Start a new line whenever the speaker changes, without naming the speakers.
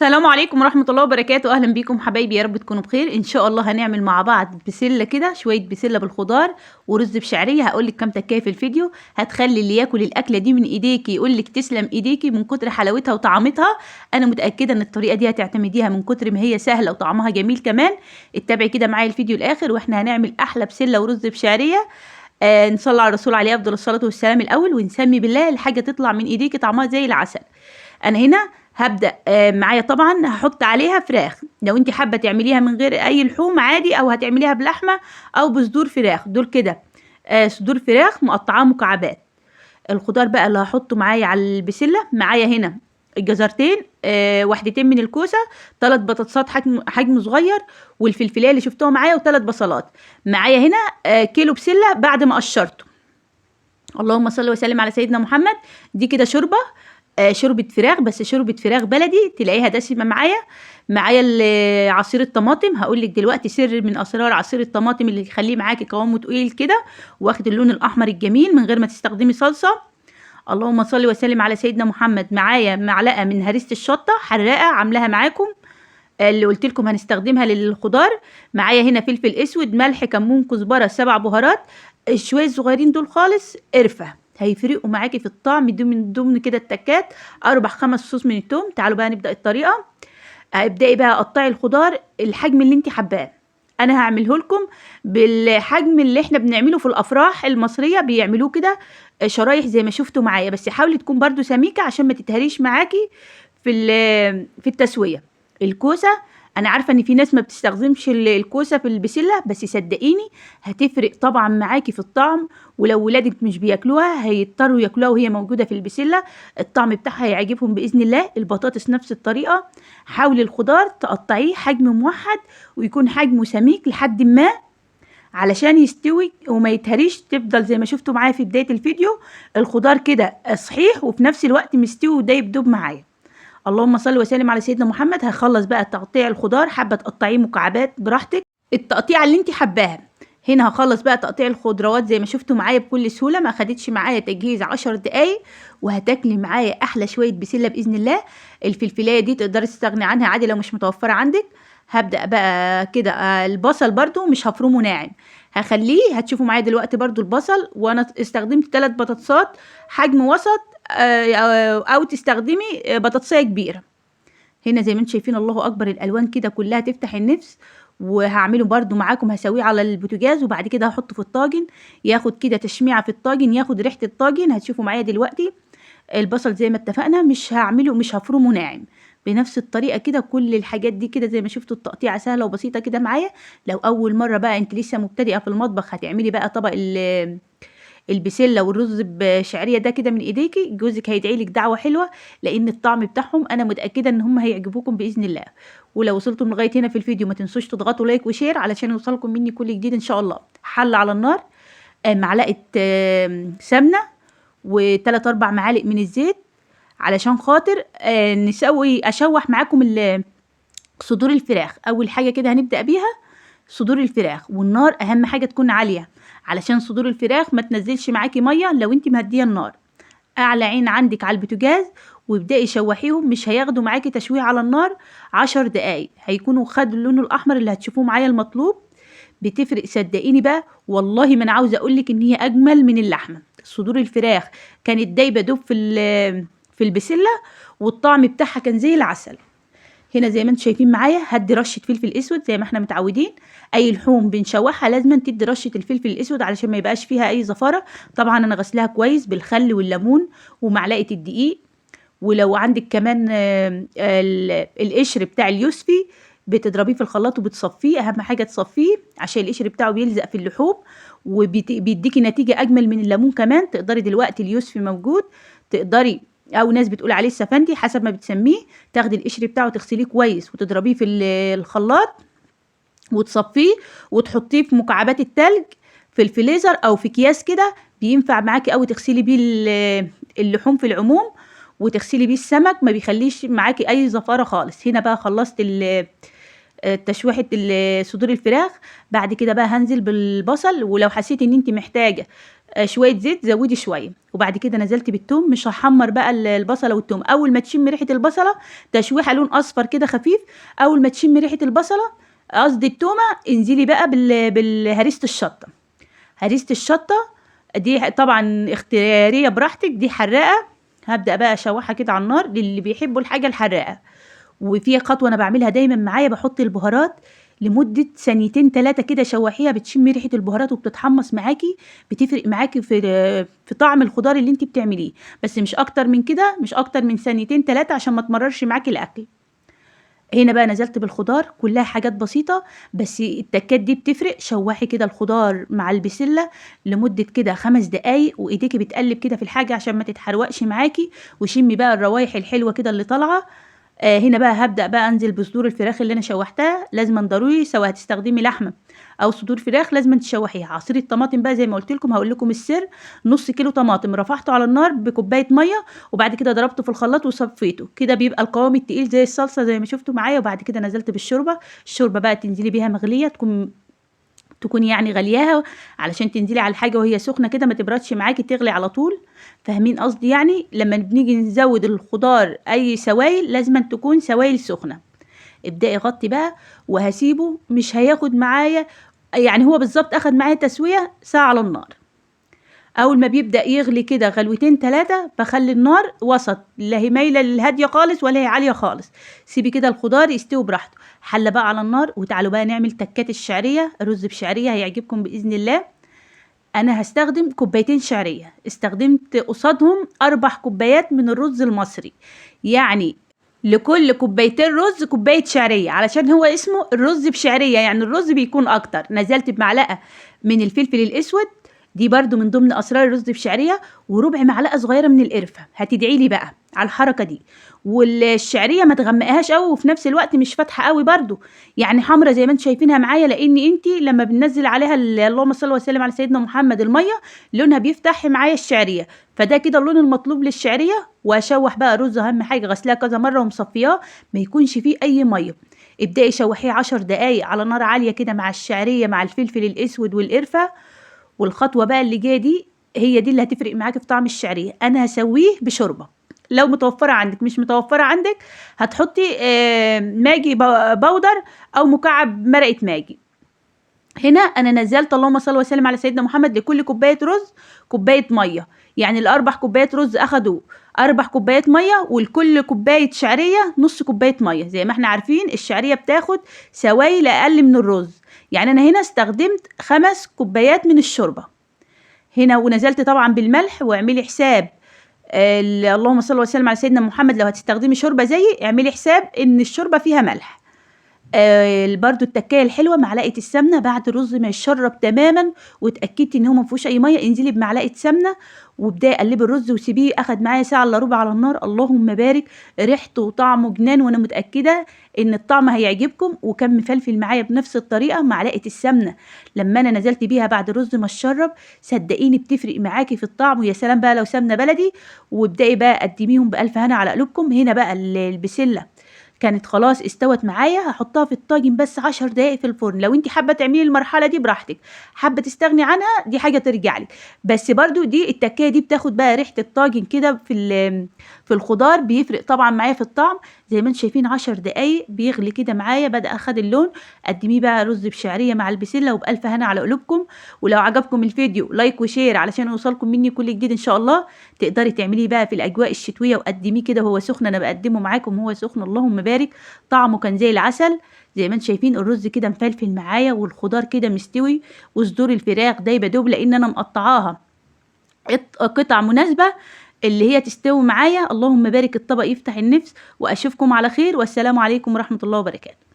السلام عليكم ورحمة الله وبركاته. أهلا بيكم حبايبي، يا رب تكونوا بخير إن شاء الله. هنعمل مع بعض بسلة كده، شوية بسلة بالخضار ورز بشعرية. هقولك كام تكاية في الفيديو هتخلي اللي ياكل الأكلة دي من إيديكي يقولك تسلم إيديكي من كتر حلاوتها وطعمتها. أنا متأكدة إن الطريقة دي هتعتمديها من كتر ما هي سهلة وطعمها جميل كمان. اتبعي كده معايا الفيديو الآخر وإحنا هنعمل أحلى بسلة ورز بشعرية. نصلي على الرسول عليه أفضل الصلاة والسلام الأول، ونسمي بالله الحاجة تطلع من إيديكي طعمها زي العسل. أنا هنا هبدأ معايا طبعا هحط عليها فراخ. لو انت حابة تعمليها من غير اي لحوم عادي، او هتعمليها بلحمة او بصدور فراخ، دول كده صدور فراخ مقطعاه مكعبات. الخضار بقى اللي هحطه معايا على البسلة، معايا هنا الجزرتين، وحدتين من الكوسة، 3 بطاطسات حجم صغير، والفلفلايه اللي شفتوها معايا، و3 بصلات. معايا هنا كيلو بسلة بعد ما قشرته. اللهم صل وسلم على سيدنا محمد. دي كده شوربة، شوربة فراخ، بس شوربة فراخ بلدي تلاقيها دسمة معايا. عصير الطماطم، هقولك دلوقتي سر من اسرار عصير الطماطم اللي يخليه معاكي قوامه تقيل كده واخد اللون الاحمر الجميل من غير ما تستخدمي صلصة. اللهم صل وسلم على سيدنا محمد. معايا معلقة من هريسة الشطة حراقة عاملاها معاكم، اللي قلت لكم هنستخدمها للخضار. معايا هنا فلفل اسود، ملح، كمون، كزبرة، 7 بهارات. شوية صغيرين دول خالص قرفة هيفرقوا معاكي في الطعم. دول من ضمن كده التكات. 4-5 فصوص من التوم. تعالوا بقى نبدأ الطريقة. ابدأي بقى قطعي الخضار الحجم اللي انت حباه. انا هعمله لكم بالحجم اللي احنا بنعمله في الافراح المصرية، بيعملوه كده شرايح زي ما شفتوا معايا، بس حاولي تكون برضو سميكة عشان ما تتهريش معاكي في التسوية. الكوسة، انا عارفة ان في ناس ما بتستخدمش الكوسة في البسلة، بس صدقيني هتفرق طبعا معاكي في الطعم. ولو ولادك مش بياكلوها هيضطروا ياكلوها وهي موجودة في البسلة، الطعم بتاعها هيعجبهم بإذن الله. البطاطس نفس الطريقة. حاولي الخضار تقطعيه حجم موحد ويكون حجمه سميك لحد ما علشان يستوي وما يتهريش، تفضل زي ما شفتوا معايا في بداية الفيديو الخضار كده صحيح وفي نفس الوقت مستوي ودايب دوب معايا. اللهم صل وسلم على سيدنا محمد. هخلص بقى تقطيع الخضار، حابه تقطعيه مكعبات براحتك، التقطيعه اللي انت حباها. هنا هخلص بقى تقطيع الخضروات زي ما شفتوا معايا بكل سهوله، ما خدتش معايا تجهيز 10 دقايق، وهتاكلي معايا احلى شويه بسله باذن الله. الفلفلايه دي تقدري تستغني عنها عادي لو مش متوفره عندك. هبدا بقى كده البصل برضو مش هفرمه ناعم، هخليه. هتشوفوا معايا دلوقتي برضو البصل، وانا استخدمت 3 بطاطسات حجم وسط، او تستخدمي بطاطسية كبيرة. هنا زي ما انتم شايفين الله اكبر الالوان كده كلها تفتح النفس. وهعمله برضو معاكم، هسويه على البوتاجاز وبعد كده هحطه في الطاجن ياخد كده تشميعة في الطاجن، ياخد ريحة الطاجن. هتشوفوا معايا دلوقتي البصل زي ما اتفقنا مش هفرمه ناعم، بنفس الطريقة كده. كل الحاجات دي كده زي ما شفتوا التقطيعة سهلة وبسيطة كده معايا. لو اول مرة بقى انت لسه مبتدئة في المطبخ هتعملي بقى طبق البسله والرز بشعريه ده كده من ايديكي، جوزك هيدعيلك دعوه حلوه، لان الطعم بتاعهم انا متاكده ان هم هيعجبوكم باذن الله. ولو وصلتم لغايه هنا في الفيديو ما تنسوش تضغطوا لايك وشير علشان يوصلكم مني كل جديد ان شاء الله. حل على النار، معلقه سمنه، و3-4 معالق من الزيت، علشان خاطر اشوح معاكم صدور الفراخ. اول حاجه كده هنبدا بيها صدور الفراخ، والنار اهم حاجه تكون عاليه علشان صدور الفراخ ما تنزلش معاكي ميه لو انت مهديه النار. اعلى عين عندك على البوتاجاز وابدأي شوحيهم، مش هياخدوا معاكي تشويح على النار 10 دقايق، هيكونوا خدوا اللون الاحمر اللي هتشوفوه معايا المطلوب. بتفرق صدقيني بقى والله. ما انا عاوزه اقولك ان هي اجمل من اللحمه. صدور الفراخ كانت دايبه دوب في البسله، والطعم بتاعها كان زي العسل. هنا زي ما انتم شايفين معايا هدي رشه فلفل اسود زي ما احنا متعودين. اي لحوم بنشوحها لازم تدي رشه الفلفل الاسود علشان ما يبقاش فيها اي زفاره. طبعا انا غسلاها كويس بالخل والليمون ومعلقه الدقيق. ولو عندك كمان القشر بتاع اليوسفي بتضربيه في الخلاط وبتصفيه، اهم حاجه تصفيه عشان القشر بتاعه بيلزق في اللحوم وبيديكي نتيجه اجمل من الليمون كمان. تقدري دلوقتي اليوسفي موجود، تقدري، او ناس بتقول عليه السفندي حسب ما بتسميه، تاخدي القشر بتاعه تغسليه كويس وتضربيه في الخلاط وتصفيه وتحطيه في مكعبات التلج في الفريزر او في اكياس كده، بينفع معاكي قوي تغسلي بيه اللحوم في العموم، وتغسلي بيه السمك، ما بيخليش معاكي اي زفاره خالص. هنا بقى خلصت تشويحه صدور الفراخ. بعد كده بقى هنزل بالبصل، ولو حسيتي ان انت محتاجه شويه زيت، زودي شويه. وبعد كده نزلت بالثوم، مش هحمر بقى البصله والثوم. اول ما تشم ريحه البصله، تشويحه لون اصفر كده خفيف، اول ما تشم ريحه البصله قصدي التومه، انزلي بقى بالهريسه الشطه. هريسه الشطه دي طبعا اختياريه براحتك، دي حراقه. هبدا بقى اشوحها كده على النار للي بيحبوا الحاجه الحراقه. وفي خطوه انا بعملها دايما معايا، بحط البهارات لمده ثانيتين 3 كده، شوحيها بتشمي ريحه البهارات وبتتحمص معاكي، بتفرق معاكي في طعم الخضار اللي انت بتعمليه. بس مش اكتر من كده، مش اكتر من ثانيتين 3 عشان ما تمررش معاكي الاكل. هنا بقى نزلت بالخضار، كلها حاجات بسيطة بس التكات دي بتفرق. شوحي كده الخضار مع البسلة لمدة كده 5 دقايق، وايديكي بتقلب كده في الحاجة عشان ما تتحرقش معاكي، وشمي بقى الروايح الحلوة كده اللي طالعة. هنا بقى هبدأ بقى انزل بصدور الفراخ اللي انا شوحتها، لازم ضروري سواء هتستخدمي لحمة او صدور فراخ لازم تشوحيها. عصير الطماطم بقى زي ما قلت لكم، هقول لكم السر. نص كيلو طماطم رفعته على النار بكوبايه ميه، وبعد كده ضربته في الخلاط وصفيته كده، بيبقى القوام التقيل زي الصلصه زي ما شفتوا معايا. وبعد كده نزلت بالشوربه. الشوربه بقى تنزلي بيها مغليه، تكون يعني غلياها علشان تنزلي على الحاجه وهي سخنه كده، ما تبردش معاكي، تغلي على طول. فاهمين قصدي؟ يعني لما بنيجي نزود الخضار اي سوائل لازم تكون سوائل سخنه. ابدأي غطي بقى وهسيبه، مش هياخد معايا يعني، هو بالظبط اخد معايا تسوية ساعة على النار. اول ما بيبدأ يغلي كده غلوتين 3، بخلي النار وسط، لا هي مايلة للهادية خالص ولا هي عالية خالص. سيبي كده الخضار يستوي براحته. حلة بقى على النار، وتعالوا بقى نعمل تكات الشعرية. رز بشعرية هيعجبكم بإذن الله. انا هستخدم كوبايتين شعرية، استخدمت قصادهم 4 كوبايات من الرز المصري. يعني لكل كوبايتين رز كوباية شعرية، علشان هو اسمه الرز بشعرية، يعني الرز بيكون اكتر. نزلت بمعلقة من الفلفل الاسود، دي برضو من ضمن اسرار الرز بشعرية، وربع معلقة صغيرة من القرفة. هتدعي لي بقى على الحركة دي. والشعرية ما تغمقهاش قوي، وفي نفس الوقت مش فاتحة قوي برضو، يعني حمرة زي ما انتم شايفينها معايا، لان انتي لما بننزل عليها اللهم صل وسلم على سيدنا محمد المية، لونها بيفتح معايا الشعرية. فده كده اللون المطلوب للشعرية. واشوح بقى الرز، اهم حاجه غسلها كذا مره ومصفياه، ما يكونش فيه اي ميه. ابداي شوحيه 10 دقايق على نار عاليه كده مع الشعريه مع الفلفل الاسود والقرفه. والخطوه بقى اللي جايه دي هي دي اللي هتفرق معاكي في طعم الشعريه. انا هسويه بشوربه، لو متوفره عندك. مش متوفره عندك هتحطي ماجي بودر او مكعب مرقه ماجي. هنا انا نزلت اللهم صل وسلم على سيدنا محمد لكل كوبايه رز كوبايه ميه، يعني ال4 كوبايات رز اخدوا 4 كوبايات ميه، ولكل كوبايه شعريه نص كوبايه ميه. زي ما احنا عارفين الشعريه بتاخد سوائل اقل من الرز، يعني انا هنا استخدمت 5 كوبايات من الشوربه هنا. ونزلت طبعا بالملح، واعملي حساب اللهم صل وسلم على سيدنا محمد، لو هتستخدمي شوربه زيي اعملي حساب ان الشوربه فيها ملح. برضو التكايه الحلوه، معلقه السمنه بعد الرز ما يشرب تماما واتاكدتي ان هو ما فيهوش اي ميه، انزلي بمعلقه سمنه وابداي قلبي الرز وسيبيه. اخد معايا ساعه الا ربع على النار، اللهم بارك، ريحته وطعمه جنان، وانا متاكده ان الطعم هيعجبكم. وكان مفلفل معايا بنفس الطريقه. معلقه السمنه لما انا نزلت بيها بعد الرز ما اتشرب، صدقيني بتفرق معاكي في الطعم. ويا سلام بقى لو سمنه بلدي. وابداي بقى قدميهم بالف هنا على قلوبكم. هنا بقى البسله كانت خلاص استوت معايا، هحطها في الطاجن بس 10 دقايق في الفرن. لو انت حابه تعملي المرحله دي براحتك، حابه تستغني عنها دي حاجه ترجع لك. بس برضو دي التكايه دي بتاخد بقى ريحه الطاجن كده في الخضار، بيفرق طبعا معايا في الطعم. زي ما انتم شايفين 10 دقايق بيغلي كده معايا، بدا اخد اللون. قدميه بقى رز بشعريه مع البسله وبالف هنا على قلوبكم. ولو عجبكم الفيديو لايك وشير علشان يوصلكم مني كل جديد ان شاء الله. تقدري تعمليه بقى في الاجواء الشتويه وقدميه كده وهو سخن. انا بقدمه معاكم وهو سخن، اللهم بارك، طعمه كان زي العسل. زي ما انتم شايفين الرز كده مفلفل معايا، والخضار كده مستوي، وصدور الفراخ دايبه دوب لان انا مقطعاها قطع مناسبه اللي هي تستوي معايا. اللهم بارك، الطبق يفتح النفس. واشوفكم على خير، والسلام عليكم ورحمه الله وبركاته.